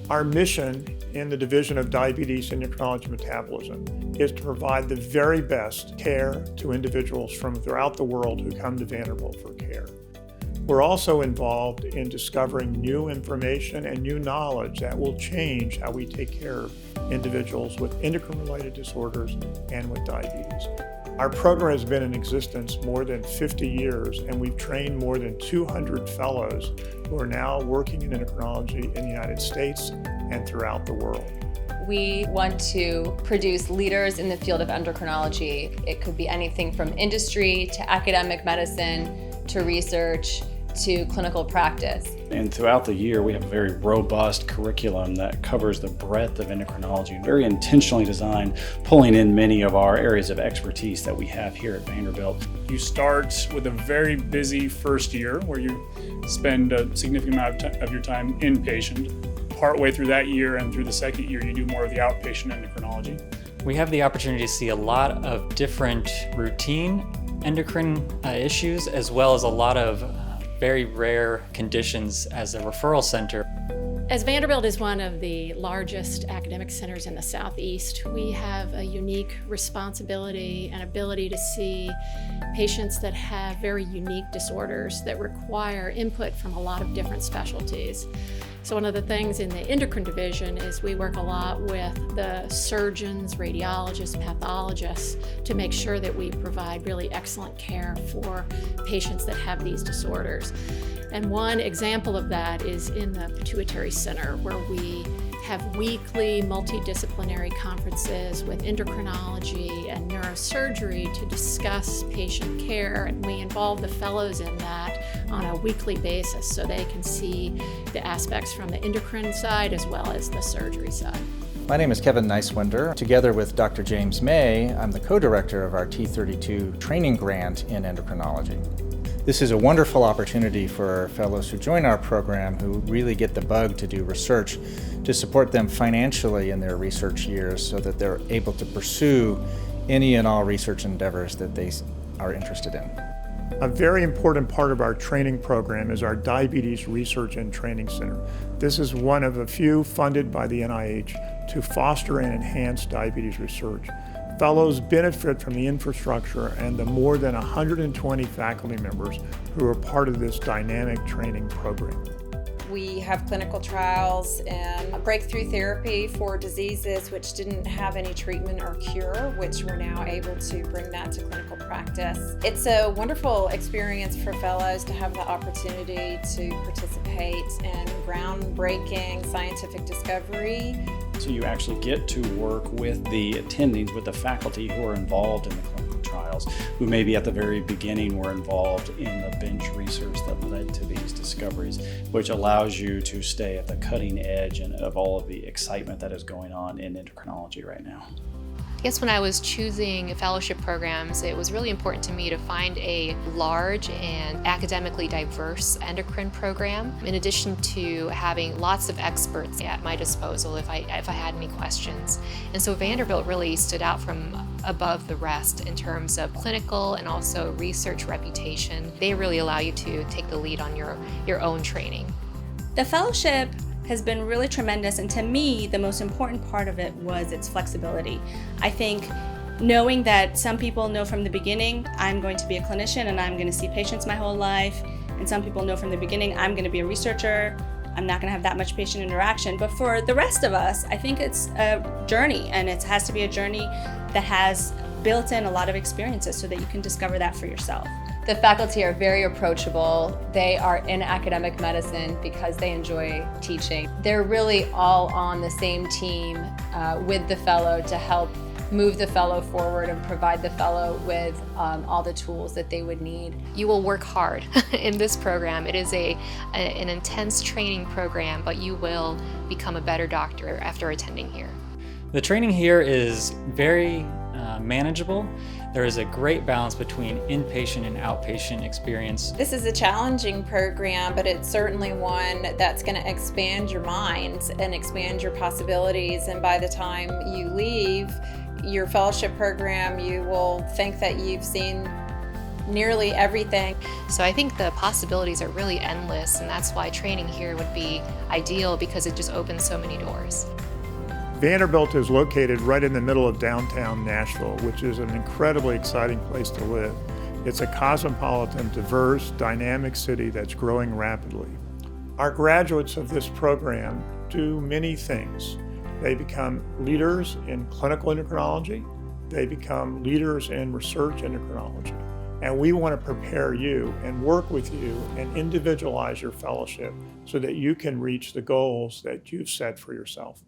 Our mission in the Division of Diabetes, Endocrinology, and Metabolism is to provide the very best care to individuals from throughout the world who come to Vanderbilt for care. We're also involved in discovering new information and new knowledge that will change how we take care of individuals with endocrine-related disorders and with diabetes. Our program has been in existence more than 50 years, and we've trained more than 200 fellows who are now working in endocrinology in the United States and throughout the world. We want to produce leaders in the field of endocrinology. It could be anything from industry to academic medicine to research to clinical practice. And throughout the year, we have a very robust curriculum that covers the breadth of endocrinology, very intentionally designed, pulling in many of our areas of expertise that we have here at Vanderbilt. You start with a very busy first year where you spend a significant amount of your time inpatient. Partway through that year and through the second year, you do more of the outpatient endocrinology. We have the opportunity to see a lot of different routine endocrine issues, as well as a lot of very rare conditions as a referral center. As Vanderbilt is one of the largest academic centers in the Southeast, we have a unique responsibility and ability to see patients that have very unique disorders that require input from a lot of different specialties. So one of the things in the endocrine division is we work a lot with the surgeons, radiologists, pathologists to make sure that we provide really excellent care for patients that have these disorders. And one example of that is in the Pituitary Center, where we have weekly multidisciplinary conferences with endocrinology and neurosurgery to discuss patient care, and we involve the fellows in that on a weekly basis so they can see the aspects from the endocrine side as well as the surgery side. My name is Kevin Nicewinder. Together with Dr. James May, I'm the co-director of our T32 training grant in endocrinology. This is a wonderful opportunity for fellows who join our program who really get the bug to do research, to support them financially in their research years so that they're able to pursue any and all research endeavors that they are interested in. A very important part of our training program is our Diabetes Research and Training Center. This is one of a few funded by the NIH to foster and enhance diabetes research. Fellows benefit from the infrastructure and the more than 120 faculty members who are part of this dynamic training program. We have clinical trials and breakthrough therapy for diseases which didn't have any treatment or cure, which we're now able to bring that to clinical practice. It's a wonderful experience for fellows to have the opportunity to participate in groundbreaking scientific discovery. So you actually get to work with the attendings, with the faculty who are involved in the clinical trials, who maybe at the very beginning were involved in the bench research that led to these discoveries, which allows you to stay at the cutting edge of all of the excitement that is going on in endocrinology right now. I guess when I was choosing fellowship programs, it was really important to me to find a large and academically diverse endocrine program, in addition to having lots of experts at my disposal if I had any questions. And so Vanderbilt really stood out from above the rest in terms of clinical and also research reputation. They really allow you to take the lead on your own training. The fellowship has been really tremendous, and to me, the most important part of it was its flexibility. I think knowing that some people know from the beginning, I'm going to be a clinician and I'm going to see patients my whole life, and some people know from the beginning, I'm going to be a researcher, I'm not going to have that much patient interaction. But for the rest of us, I think it's a journey, and it has to be a journey that has built in a lot of experiences so that you can discover that for yourself. The faculty are very approachable. They are in academic medicine because they enjoy teaching. They're really all on the same team with the fellow to help move the fellow forward and provide the fellow with all the tools that they would need. You will work hard in this program. It is an intense training program, but you will become a better doctor after attending here. The training here is very manageable. There is a great balance between inpatient and outpatient experience. This is a challenging program, but it's certainly one that's going to expand your mind and expand your possibilities. And by the time you leave your fellowship program, you will think that you've seen nearly everything. So I think the possibilities are really endless, and that's why training here would be ideal because it just opens so many doors. Vanderbilt is located right in the middle of downtown Nashville, which is an incredibly exciting place to live. It's a cosmopolitan, diverse, dynamic city that's growing rapidly. Our graduates of this program do many things. They become leaders in clinical endocrinology. They become leaders in research endocrinology. And we want to prepare you and work with you and individualize your fellowship so that you can reach the goals that you've set for yourself.